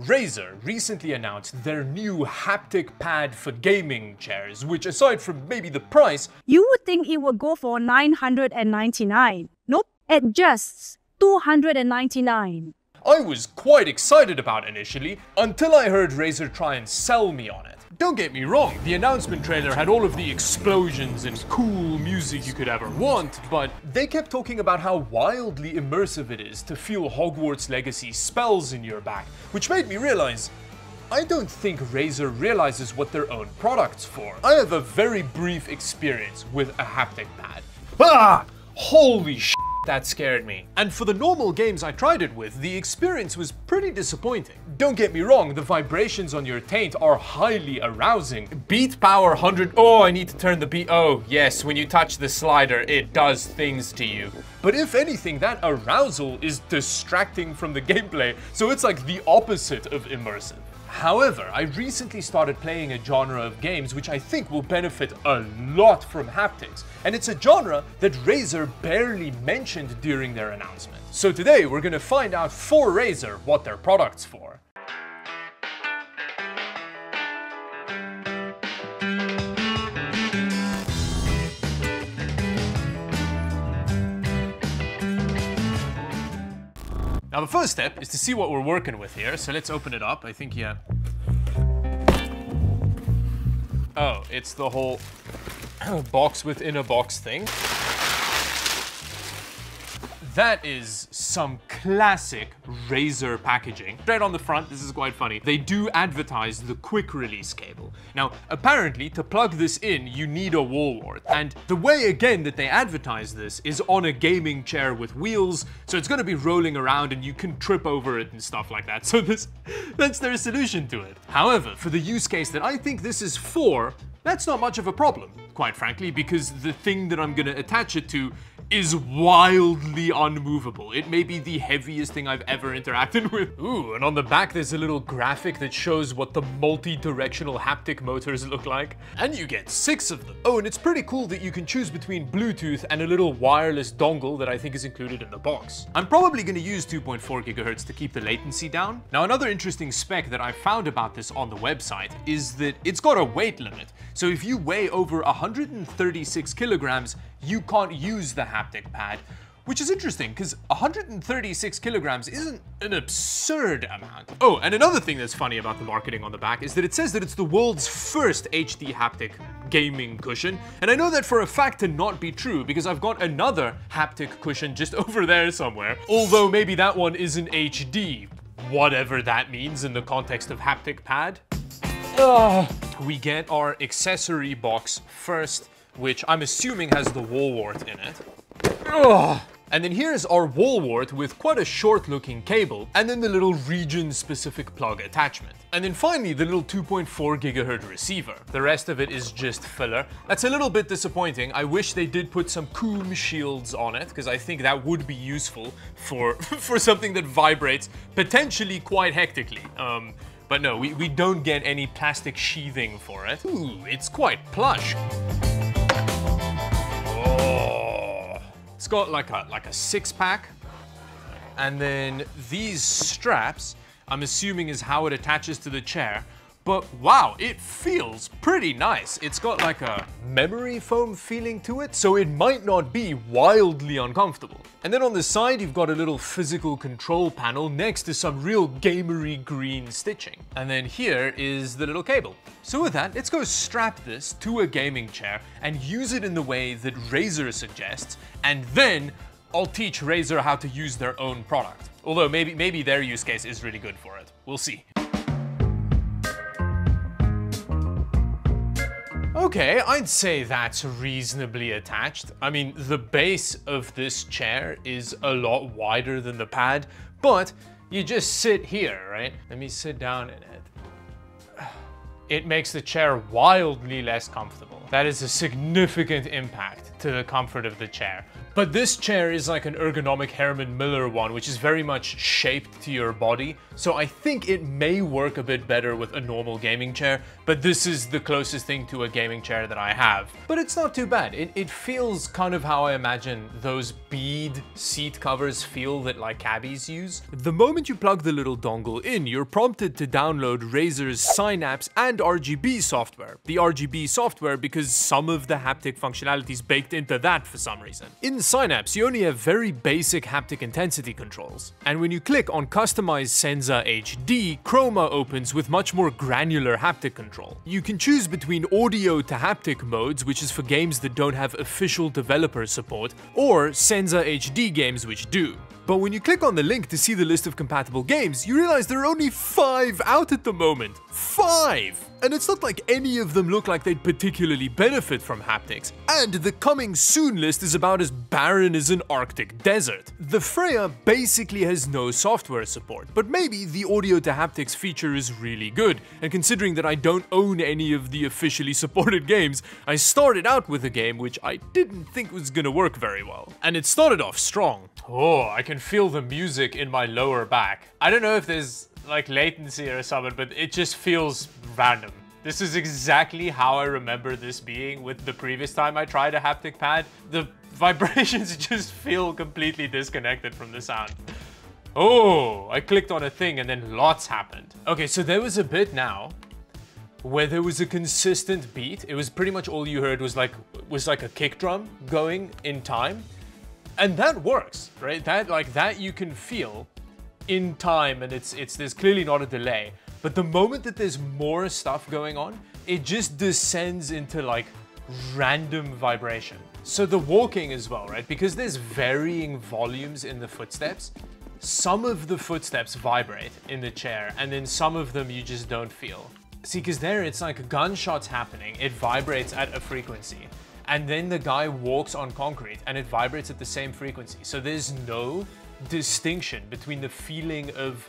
Razer recently announced their new haptic pad for gaming chairs, which aside from maybe the price, you would think it would go for $999. Nope, at just $299. I was quite excited about initially, until I heard Razer try and sell me on it. Don't get me wrong, the announcement trailer had all of the explosions and cool music you could ever want, but they kept talking about how wildly immersive it is to feel Hogwarts Legacy spells in your back, which made me realize I don't think Razer realizes what their own product's for. I have a very brief experience with a haptic pad. Ah! Holy sh**, that scared me. And for the normal games I tried it with, the experience was pretty disappointing. Don't get me wrong, the vibrations on your taint are highly arousing. Beat power 100, oh, I need to turn the beat, oh yes, when you touch the slider, it does things to you. But if anything, that arousal is distracting from the gameplay, so it's like the opposite of immersive. However, I recently started playing a genre of games which I think will benefit a lot from haptics, and it's a genre that Razer barely mentioned during their announcement. So today we're gonna find out for Razer what their product's for. Now the first step is to see what we're working with here, so let's open it up. I think, yeah. Oh, it's the whole box within a box thing. That is some classic Razer packaging. Right on the front, this is quite funny, they do advertise the quick release cable. Now, apparently, to plug this in, you need a wall wart. And the way, again, that they advertise this is on a gaming chair with wheels, so it's gonna be rolling around and you can trip over it and stuff like that. So that's their solution to it. However, for the use case that I think this is for, that's not much of a problem, quite frankly, because the thing that I'm gonna attach it to is wildly unmovable. It may be the heaviest thing I've ever interacted with. Ooh, and on the back there's a little graphic that shows what the multi-directional haptic motors look like. And you get 6 of them. Oh, and it's pretty cool that you can choose between Bluetooth and a little wireless dongle that I think is included in the box. I'm probably gonna use 2.4 gigahertz to keep the latency down. Now, another interesting spec that I found about this on the website is that it's got a weight limit. So if you weigh over 136 kilograms, you can't use the haptic pad, which is interesting because 136 kilograms isn't an absurd amount. Oh, and another thing that's funny about the marketing on the back is that it says that it's the world's first HD haptic gaming cushion, and I know that for a fact to not be true because I've got another haptic cushion just over there somewhere, although maybe that one isn't HD, whatever that means in the context of haptic pad. We get our accessory box first, which I'm assuming has the wall wart in it. And then here's our wall wart with quite a short looking cable, and then the little region specific plug attachment. And then finally the little 2.4 gigahertz receiver. The rest of it is just filler. That's a little bit disappointing. I wish they did put some coom shields on it, because I think that would be useful for something that vibrates potentially quite hectically. But no, we don't get any plastic sheathing for it. Ooh, it's quite plush. Oh, it's got like a 6-pack. And then these straps, I'm assuming is how it attaches to the chair. But wow, it feels pretty nice. It's got like a memory foam feeling to it, so it might not be wildly uncomfortable. And then on the side, you've got a little physical control panel next to some real gamery green stitching. And then here is the little cable. So with that, let's go strap this to a gaming chair and use it in the way that Razer suggests, and then I'll teach Razer how to use their own product. Although maybe their use case is really good for it. We'll see. Okay, I'd say that's reasonably attached. I mean, the base of this chair is a lot wider than the pad, but you just sit here, right? Let me sit down in it. It makes the chair wildly less comfortable. That is a significant impact to the comfort of the chair. But this chair is like an ergonomic Herman Miller one, which is very much shaped to your body. So I think it may work a bit better with a normal gaming chair, but this is the closest thing to a gaming chair that I have. But it's not too bad. It feels kind of how I imagine those bead seat covers feel that like cabbies use. The moment you plug the little dongle in, you're prompted to download Razer's Synapse and RGB software. The RGB software because some of the haptic functionality is baked into that for some reason. In Synapse, you only have very basic haptic intensity controls. And when you click on Customize Senza HD, Chroma opens with much more granular haptic control. You can choose between audio to haptic modes, which is for games that don't have official developer support, or Senza HD games which do. But when you click on the link to see the list of compatible games, you realize there are only 5 out at the moment. 5! And it's not like any of them look like they'd particularly benefit from haptics. And the coming soon list is about as barren as an Arctic desert. The Freya basically has no software support, but maybe the audio to haptics feature is really good. And considering that I don't own any of the officially supported games, I started out with a game which I didn't think was gonna work very well. And it started off strong. Oh, I can feel the music in my lower back. I don't know if there's like latency or something, but it just feels random. This is exactly how I remember this being with the previous time I tried a haptic pad. The vibrations just feel completely disconnected from the sound. Oh, I clicked on a thing and then lots happened. Okay, so there was a bit now where there was a consistent beat. It was pretty much all you heard was like a kick drum going in time. And that works, right? That you can feel in time, and there's clearly not a delay. But the moment that there's more stuff going on, it just descends into like random vibration. So the walking as well, right? Because there's varying volumes in the footsteps. Some of the footsteps vibrate in the chair, and then some of them you just don't feel. See, because there it's like gunshots happening, it vibrates at a frequency. And then the guy walks on concrete and it vibrates at the same frequency. So there's no distinction between the feeling of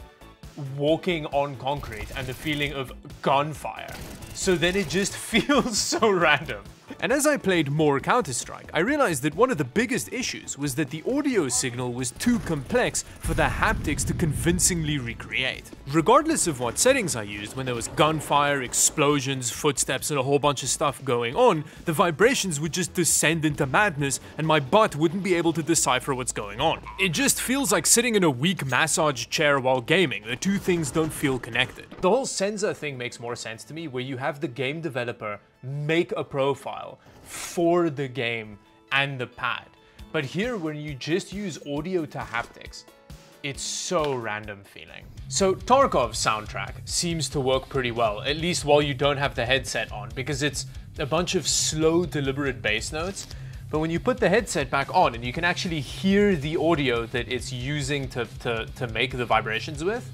walking on concrete and the feeling of gunfire. So then it just feels so random. And as I played more Counter-Strike, I realized that one of the biggest issues was that the audio signal was too complex for the haptics to convincingly recreate. Regardless of what settings I used, when there was gunfire, explosions, footsteps, and a whole bunch of stuff going on, the vibrations would just descend into madness and my butt wouldn't be able to decipher what's going on. It just feels like sitting in a weak massage chair while gaming. The two things don't feel connected. The whole Senza thing makes more sense to me, where you have the game developer make a profile for the game and the pad. But here, when you just use audio to haptics, it's so random feeling. So Tarkov's soundtrack seems to work pretty well, at least while you don't have the headset on, because it's a bunch of slow, deliberate bass notes. But when you put the headset back on and you can actually hear the audio that it's using to make the vibrations with,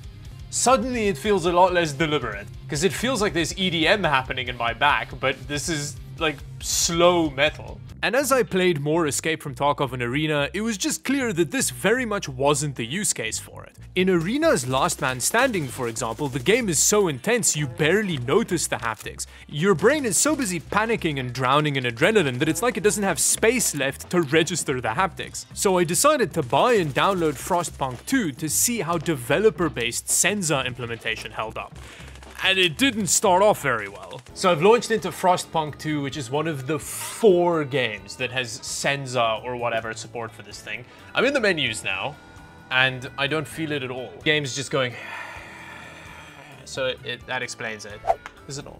suddenly it feels a lot less deliberate, because it feels like there's EDM happening in my back, but this is like slow metal. And as I played more Escape from Tarkov in Arena, it was just clear that this very much wasn't the use case for it. In Arena's Last Man Standing, for example, the game is so intense you barely notice the haptics. Your brain is so busy panicking and drowning in adrenaline that it's like it doesn't have space left to register the haptics. So I decided to buy and download Frostpunk 2 to see how developer-based Senza implementation held up. And it didn't start off very well. So I've launched into Frostpunk 2, which is one of the 4 games that has Senza or whatever support for this thing. I'm in the menus now, and I don't feel it at all. Game's just going... So that explains it. Is it on?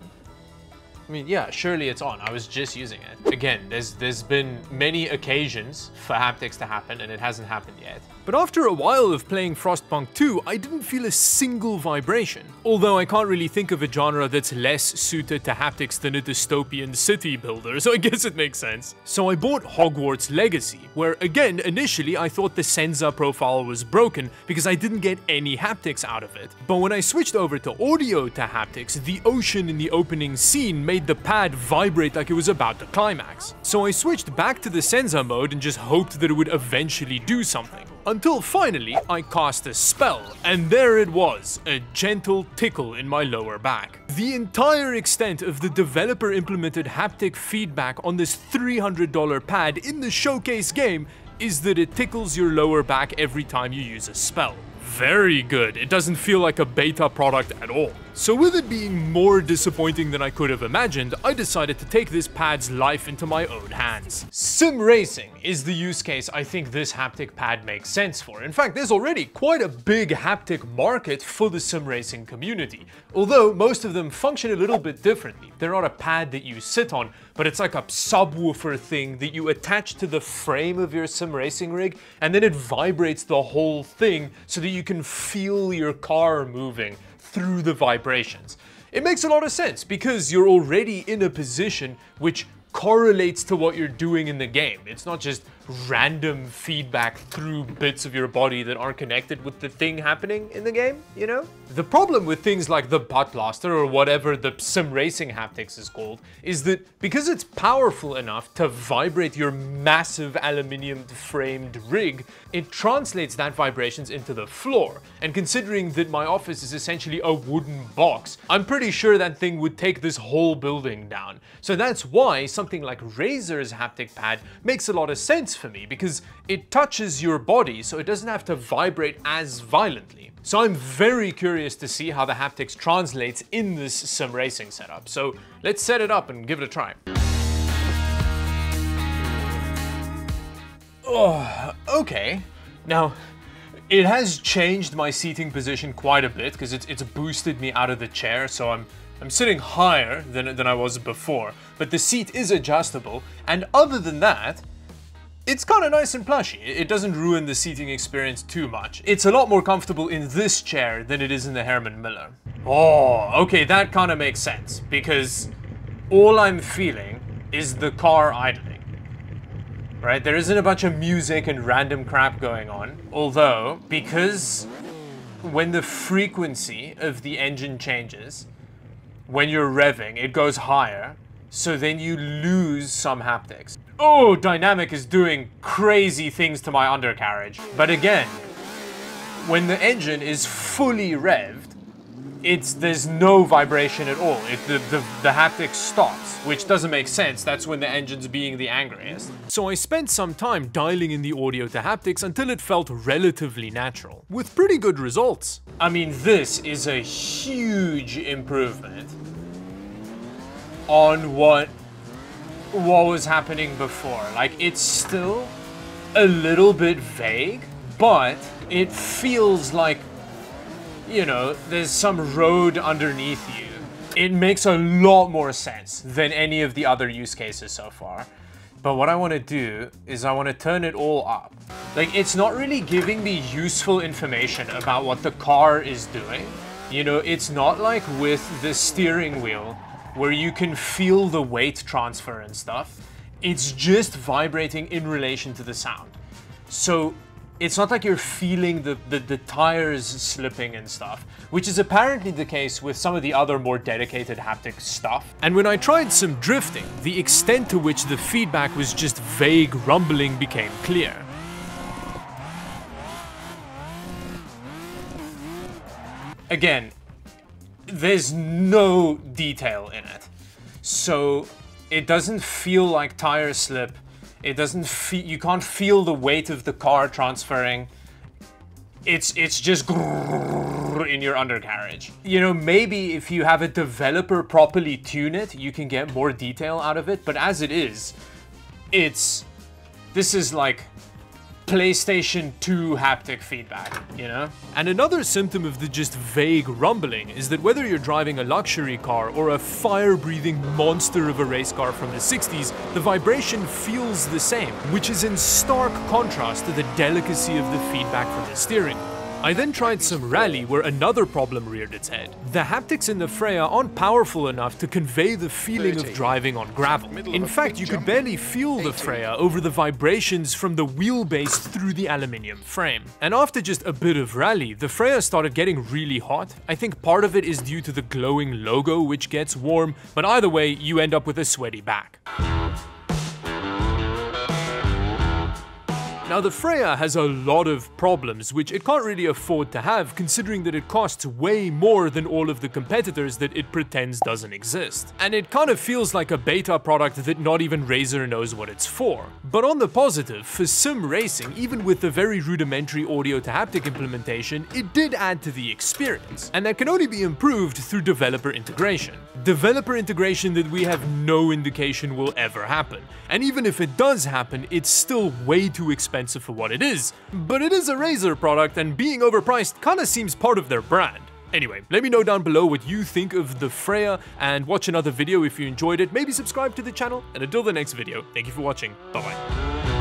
I mean, yeah, surely it's on. I was just using it. Again, there's been many occasions for haptics to happen, and it hasn't happened yet. But after a while of playing Frostpunk 2, I didn't feel a single vibration. Although I can't really think of a genre that's less suited to haptics than a dystopian city builder, so I guess it makes sense. So I bought Hogwarts Legacy, where again, initially I thought the Senza profile was broken because I didn't get any haptics out of it. But when I switched over to audio to haptics, the ocean in the opening scene made the pad vibrate like it was about to climax. So I switched back to the Senza mode and just hoped that it would eventually do something. Until finally, I cast a spell, and there it was, a gentle tickle in my lower back. The entire extent of the developer-implemented haptic feedback on this $300 pad in the showcase game is that it tickles your lower back every time you use a spell. Very good. It doesn't feel like a beta product at all. So with it being more disappointing than I could have imagined, I decided to take this pad's life into my own hands. Sim racing is the use case I think this haptic pad makes sense for. In fact, there's already quite a big haptic market for the sim racing community, although most of them function a little bit differently. They're not a pad that you sit on, but it's like a subwoofer thing that you attach to the frame of your sim racing rig, and then it vibrates the whole thing so that you can feel your car moving through the vibrations. It makes a lot of sense because you're already in a position which correlates to what you're doing in the game. It's not just random feedback through bits of your body that aren't connected with the thing happening in the game, you know? The problem with things like the Butt Blaster or whatever the sim racing haptics is called is that because it's powerful enough to vibrate your massive aluminium framed rig, it translates that vibrations into the floor. And considering that my office is essentially a wooden box, I'm pretty sure that thing would take this whole building down. So that's why something like Razer's haptic pad makes a lot of sense for me, because it touches your body so it doesn't have to vibrate as violently. So I'm very curious to see how the haptics translates in this sim racing setup. So let's set it up and give it a try. Oh, okay. Now, it has changed my seating position quite a bit because it's boosted me out of the chair, so I'm sitting higher than I was before, but the seat is adjustable, and other than that, it's kind of nice and plushy. It doesn't ruin the seating experience too much. It's a lot more comfortable in this chair than it is in the Herman Miller. Oh, okay, that kind of makes sense, because all I'm feeling is the car idling. Right? There isn't a bunch of music and random crap going on, although, because when the frequency of the engine changes, when you're revving, it goes higher, so then you lose some haptics. Oh, dynamic is doing crazy things to my undercarriage. But again, when the engine is fully revved, there's no vibration at all. The haptic stops, which doesn't make sense. That's when the engine's being the angriest. So I spent some time dialing in the audio to haptics until it felt relatively natural, with pretty good results. I mean, this is a huge improvement on what was happening before. Like, it's still a little bit vague, but it feels like, you know, there's some road underneath you. It makes a lot more sense than any of the other use cases so far. But what I want to do is I want to turn it all up. Like, it's not really giving me useful information about what the car is doing. You know, it's not like with the steering wheel where you can feel the weight transfer and stuff. It's just vibrating in relation to the sound. So it's not like you're feeling the tires slipping and stuff, which is apparently the case with some of the other more dedicated haptic stuff. And when I tried some drifting, the extent to which the feedback was just vague rumbling became clear. Again, there's no detail in it, so it doesn't feel like tire slip. It doesn't feel, you can't feel the weight of the car transferring. It's just grrrr in your undercarriage. You know, maybe if you have a developer properly tune it, you can get more detail out of it, but as it is, this is like PlayStation 2 haptic feedback, you know? And another symptom of the just vague rumbling is that whether you're driving a luxury car or a fire-breathing monster of a race car from the 60s, the vibration feels the same, which is in stark contrast to the delicacy of the feedback from the steering. I then tried some rally where another problem reared its head. The haptics in the Freya aren't powerful enough to convey the feeling of driving on gravel. In fact, you could barely feel the Freya over the vibrations from the wheelbase through the aluminium frame. And after just a bit of rally, the Freya started getting really hot. I think part of it is due to the glowing logo, which gets warm, but either way, you end up with a sweaty back. Now the Freya has a lot of problems which it can't really afford to have, considering that it costs way more than all of the competitors that it pretends doesn't exist. And it kind of feels like a beta product that not even Razer knows what it's for. But on the positive, for sim racing, even with the very rudimentary audio to haptic implementation, it did add to the experience. And that can only be improved through developer integration. Developer integration that we have no indication will ever happen. And even if it does happen, it's still way too expensive for what it is. But it is a Razer product, and being overpriced kinda seems part of their brand. Anyway, let me know down below what you think of the Freya, and watch another video if you enjoyed it. Maybe subscribe to the channel, and until the next video, thank you for watching. Bye bye.